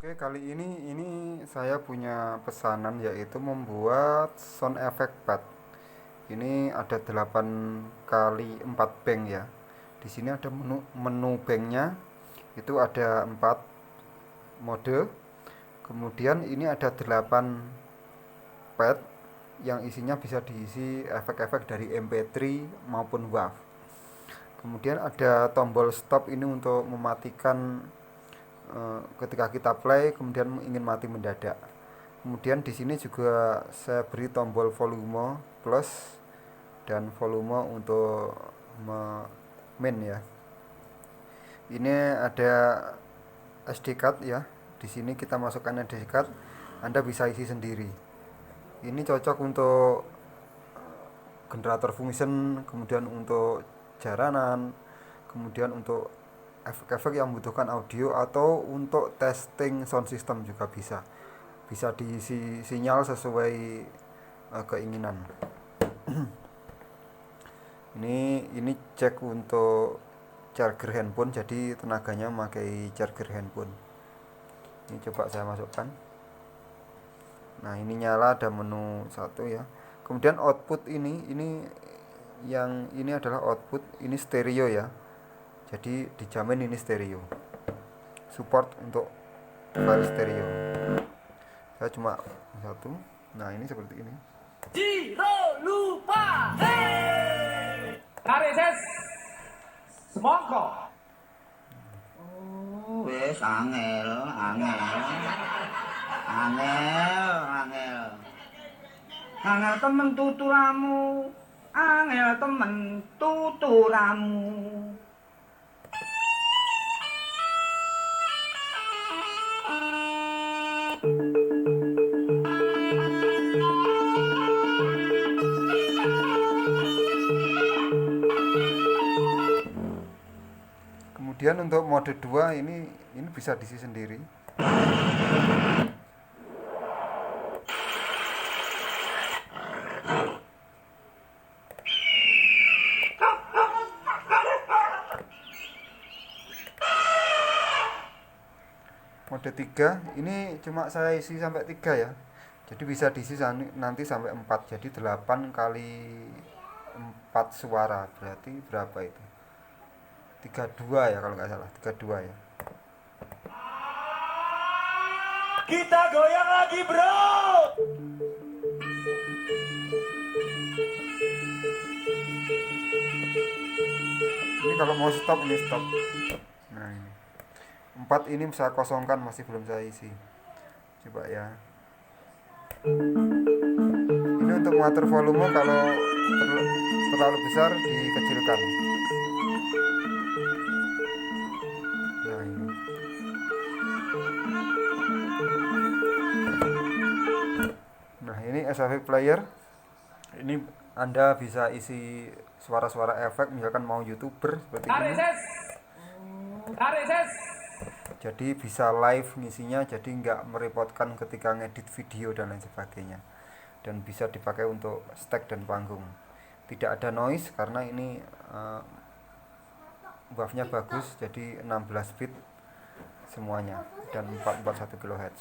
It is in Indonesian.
Oke, kali ini saya punya pesanan yaitu membuat sound effect pad. Ini ada 8 kali 4 bank ya. Di sini ada menu banknya, itu ada 4 mode. Kemudian ini ada 8 pad yang isinya bisa diisi efek-efek dari MP3 maupun WAV. Kemudian ada tombol stop ini untuk mematikan ketika kita play kemudian ingin mati mendadak. Kemudian di sini juga saya beri tombol volume plus dan volume untuk main ya. Ini ada SD card ya. Di sini kita masukkan SD card, Anda bisa isi sendiri. Ini cocok untuk generator function, kemudian untuk jaranan, kemudian untuk efek-efek yang membutuhkan audio atau untuk testing sound system juga bisa diisi sinyal sesuai keinginan. ini cek untuk charger handphone, jadi tenaganya memakai charger handphone. Ini coba saya masukkan. Nah, ini nyala, ada menu 1 ya. Kemudian output ini yang ini adalah output, ini stereo ya. Jadi dijamin ini stereo. Support untuk file stereo. Saya cuma 1. Nah, ini seperti ini. Jiro lupa. Hey! Tarik ses. Semongko. Wes angel. Angel temen tuturamu. Angel temen tuturamu. Kemudian untuk mode 2 ini bisa diisi sendiri. Mode 3 ini cuma saya isi sampai 3 ya. Jadi bisa diisi nanti sampai 4. Jadi 8 kali 4 suara. Berarti berapa itu? 32 ya kalau nggak salah. 32 ya. Kita goyang lagi, bro. Ini kalau mau stop, ini stop. Nah, ini 4 ini saya kosongkan, masih belum saya isi. Coba ya. Ini untuk mengatur volume, kalau terlalu besar dikecilkan. Nah, ini. Nah, ini SFX player. Ini Anda bisa isi suara-suara efek, misalkan mau YouTuber seperti Tarik ini. ses. Tarik ses. Jadi bisa live ngisinya, jadi nggak merepotkan ketika ngedit video dan lain sebagainya. Dan bisa dipakai untuk stack dan panggung. Tidak ada noise karena ini wave-nya bagus, jadi 16 bit semuanya dan 441 kHz.